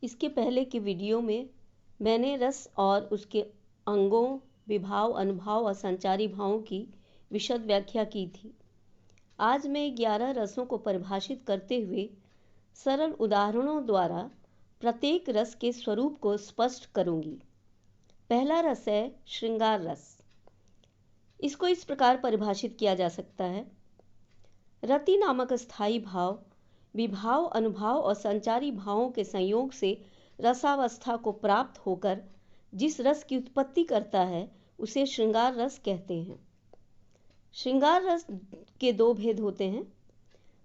इसके पहले के वीडियो में मैंने रस और उसके अंगों, विभाव, अनुभाव और संचारी भावों की विशद व्याख्या की थी। आज मैं 11 रसों को परिभाषित करते हुए सरल उदाहरणों द्वारा प्रत्येक रस के स्वरूप को स्पष्ट करूंगी। पहला रस है श्रृंगार रस। इसको इस प्रकार परिभाषित किया जा सकता है: रति नामक स्थायी भाव विभाव, अनुभाव और संचारी भावों के संयोग से रसावस्था को प्राप्त होकर जिस रस की उत्पत्ति करता है उसे श्रृंगार रस कहते हैं। श्रृंगार रस के दो भेद होते हैं: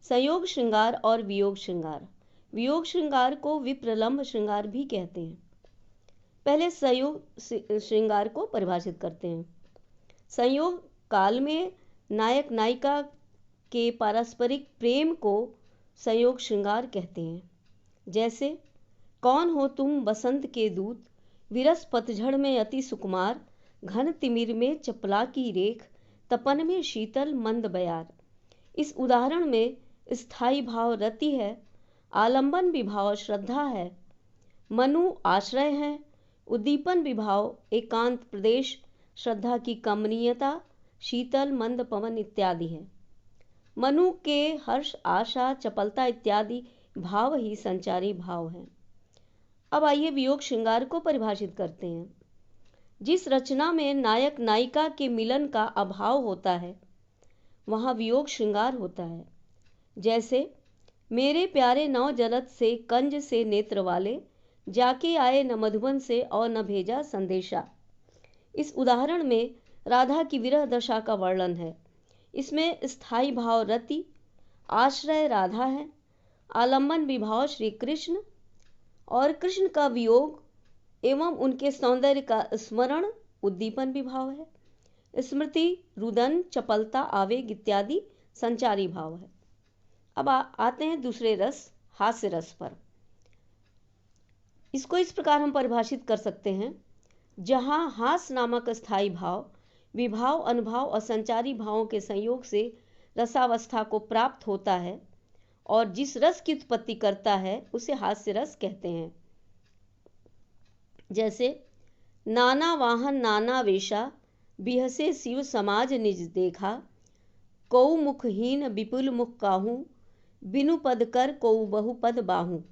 संयोग श्रृंगार और वियोग श्रृंगार। वियोग श्रृंगार को विप्रलंभ श्रृंगार भी कहते हैं। पहले संयोग श्रृंगार को परिभाषित करते हैं। संयोग काल में नायक नायिका के पारस्परिक प्रेम को संयोग श्रृंगार कहते हैं। जैसे कौन हो तुम बसंत के दूत, विरस पतझड़ में अति सुकुमार, घन तिमिर में चपला की रेख, तपन में शीतल मंद बयार। इस उदाहरण में स्थायी भाव रति है, आलंबन विभाव श्रद्धा है, मनु आश्रय है, उद्दीपन विभाव एकांत प्रदेश, श्रद्धा की कमनीयता, शीतल मंद पवन इत्यादि है। मनु के हर्ष, आशा, चपलता इत्यादि भाव ही संचारी भाव हैं। अब आइए वियोग श्रृंगार को परिभाषित करते हैं। जिस रचना में नायक नायिका के मिलन का अभाव होता है वहाँ वियोग श्रृंगार होता है। जैसे मेरे प्यारे नौ जलद से कंज से नेत्र वाले, जाके आए न मधुबन से और न भेजा संदेशा। इस उदाहरण में राधा की विरह दशा का वर्णन है। इसमें स्थायी भाव रति, आश्रय राधा है, आलंबन विभाव श्री कृष्ण और कृष्ण का वियोग एवं उनके सौंदर्य का स्मरण उद्दीपन विभाव है। स्मृति, रुदन, चपलता, आवेग इत्यादि संचारी भाव है। अब आते हैं दूसरे रस, हास्य रस पर। इसको इस प्रकार हम परिभाषित कर सकते हैं: जहाँ हास नामक स्थायी भाव विभाव, अनुभाव और संचारी भावों के संयोग से रसावस्था को प्राप्त होता है और जिस रस की उत्पत्ति करता है उसे हास्य रस कहते हैं। जैसे नाना वाहन नाना वेशा, बिहसे शिव समाज निज देखा, कौ मुखहीन विपुल मुख काहू, बिनु पद कर कौ बहु पद बाहू।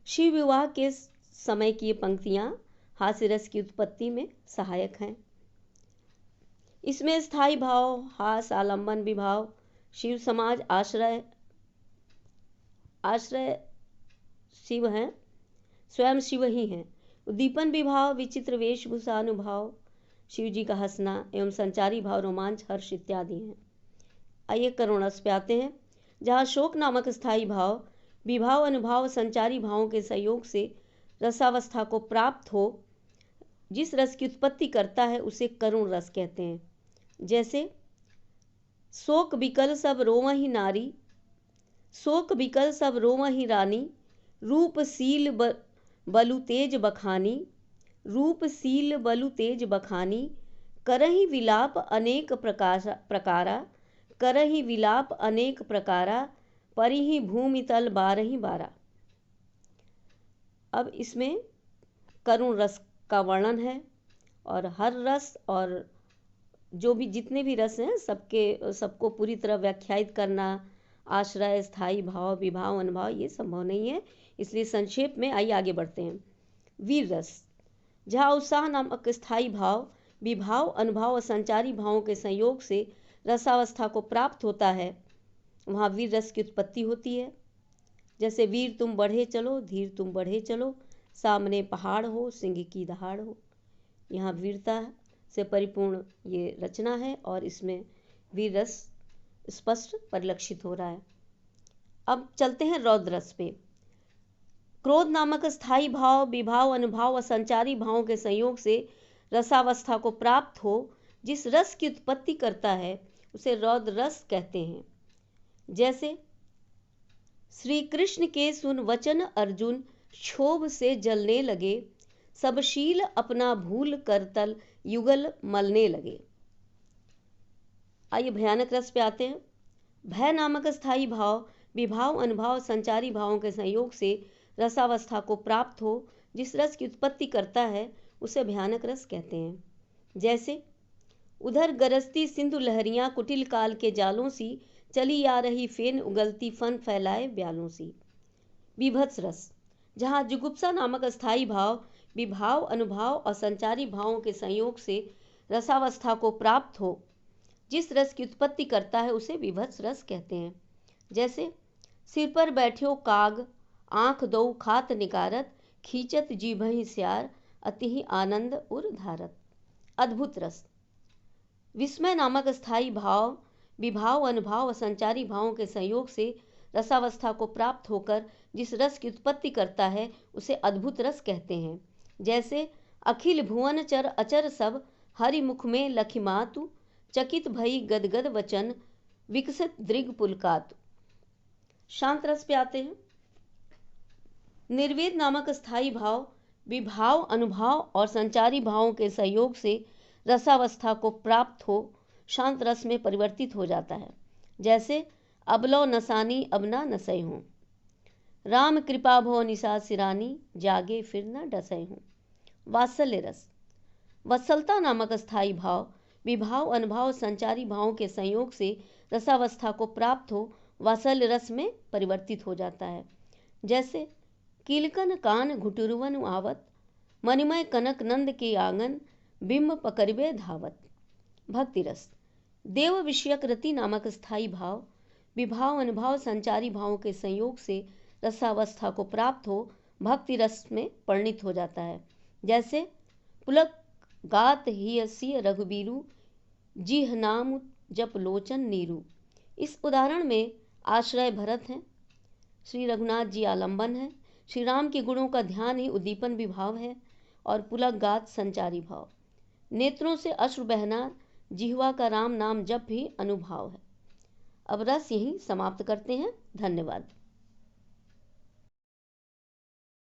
शिव विवाह के समय की ये पंक्तियां हास्य रस की उत्पत्ति में सहायक हैं। इसमें स्थायी भाव हास, आलंबन विभाव, शिव समाज, आश्रय शिव हैं, स्वयं शिव ही हैं। उद्दीपन विभाव विचित्र वेशभूषा अनुभाव, शिव जी का हंसना एवं संचारी भाव रोमांच, हर्ष इत्यादि हैं। आइए करुण रस पे आते हैं। जहाँ शोक नामक स्थायी भाव विभाव, अनुभाव, संचारी भावों के संयोग से रसावस्था को प्राप्त हो जिस रस की उत्पत्ति करता है उसे करुण रस कहते हैं। जैसे शोक बिकल सब रोवहि नारी, शोक बिकल सब रोवहि रानी, रूपशील बलु तेज बखानी, रूपशील बलु तेज बखानी, करहि विलाप अनेक प्रकारा, करहि विलाप अनेक प्रकारा, परिहि भूमि तल बारहि बारा। अब इसमें करुण रस का वर्णन है और हर रस और जो भी जितने भी रस हैं सबको पूरी तरह व्याख्यायित करना, आश्रय, स्थायी भाव, विभाव, अनुभाव, ये संभव नहीं है। इसलिए संक्षेप में आइए आगे बढ़ते हैं। वीर रस, जहाँ उत्साह नामक स्थायी भाव विभाव, अनुभाव और संचारी भावों के संयोग से रसावस्था को प्राप्त होता है वहाँ वीर रस की उत्पत्ति होती है। जैसे वीर तुम बढ़े चलो, धीर तुम बढ़े चलो, सामने पहाड़ हो, सिंह की दहाड़ हो। यहाँ वीरता से परिपूर्ण ये रचना है और इसमें वीर रस स्पष्ट परिलक्षित हो रहा है। अब चलते हैं रौद्र रस पे। क्रोध नामक स्थायी भाव विभाव, अनुभाव और संचारी भावों के संयोग से रसावस्था को प्राप्त हो जिस रस की उत्पत्ति करता है उसे रौद्र रस कहते हैं। जैसे श्री कृष्ण के सुन वचन अर्जुन, क्षोभ से जलने लगे, सब शील अपना भूल कर तल युगल मलने लगे। आइए भयानक रस पे आते हैं। भय नामक स्थायी भाव विभाव, अनुभाव, संचारी भावों के संयोग से रसावस्था को प्राप्त हो, जिस रस की उत्पत्ति करता है उसे भयानक रस कहते हैं। जैसे उधर गरजती सिंधु लहरियां कुटिल काल के जालों सी, चली आ रही फेन उगलती फन फैलाए ब्यालों सी। बीभत्स रस, जहाँ जुगुप्सा नामक अस्थायी भाव विभाव, अनुभाव और संचारी भावों के संयोग से रसावस्था को प्राप्त हो, जिस रस की उत्पत्ति करता है उसे बीभत्स रस कहते हैं। जैसे सिर पर बैठ्यो काग, आंख दो खात निकारत, खींचत जीभहि स्यार, अति आनंद उर धारत। अद्भुत रस, विस्मय नामक स्थायी भाव विभाव, अनुभाव और संचारी भावों के संयोग से रसावस्था को प्राप्त होकर जिस रस की उत्पत्ति करता है उसे अद्भुत रस कहते हैं। जैसे अखिल भुवन चर अचर सब, हरि मुख में लखिमातु, चकित भई गदगद वचन, विकसित दृग पुलकातु। शांत रस पे आते हैं। निर्वेद नामक स्थायी भाव विभाव, अनुभाव और संचारी भावों के सहयोग से रसावस्था को प्राप्त हो शांत रस में परिवर्तित हो जाता है। जैसे अबलो नसानी अब ना नसै हूँ, राम कृपा भो निशा सिरानी, जागे फिर न डसै हूँ। वात्सल्य रस, वत्सलता नामक स्थायी भाव विभाव, अनुभाव, संचारी भावों के संयोग से रसावस्था को प्राप्त हो वात्सल्य रस में परिवर्तित हो जाता है। जैसे कीलकन कान घुटुरवन आवत, मणिमय कनक नंद के आंगन, बिंब पकड़बे धावत। भक्ति रस, देव विषयक रति नामक स्थायी भाव विभाव, अनुभाव, संचारी भावों के संयोग से रसावस्था को प्राप्त हो भक्ति रस में परिणित हो जाता है। जैसे पुलक गात हियसी रघुबीरू, जिह नाम जप लोचन नीरू। इस उदाहरण में आश्रय भरत हैं, श्री रघुनाथ जी आलंबन है, श्री राम के गुणों का ध्यान ही उद्दीपन विभाव है और पुलक गात संचारी भाव। नेत्रों से अश्रु बहना, जिह्वा का राम नाम जप भी अनुभाव है। अब रस यहीं समाप्त करते हैं। धन्यवाद।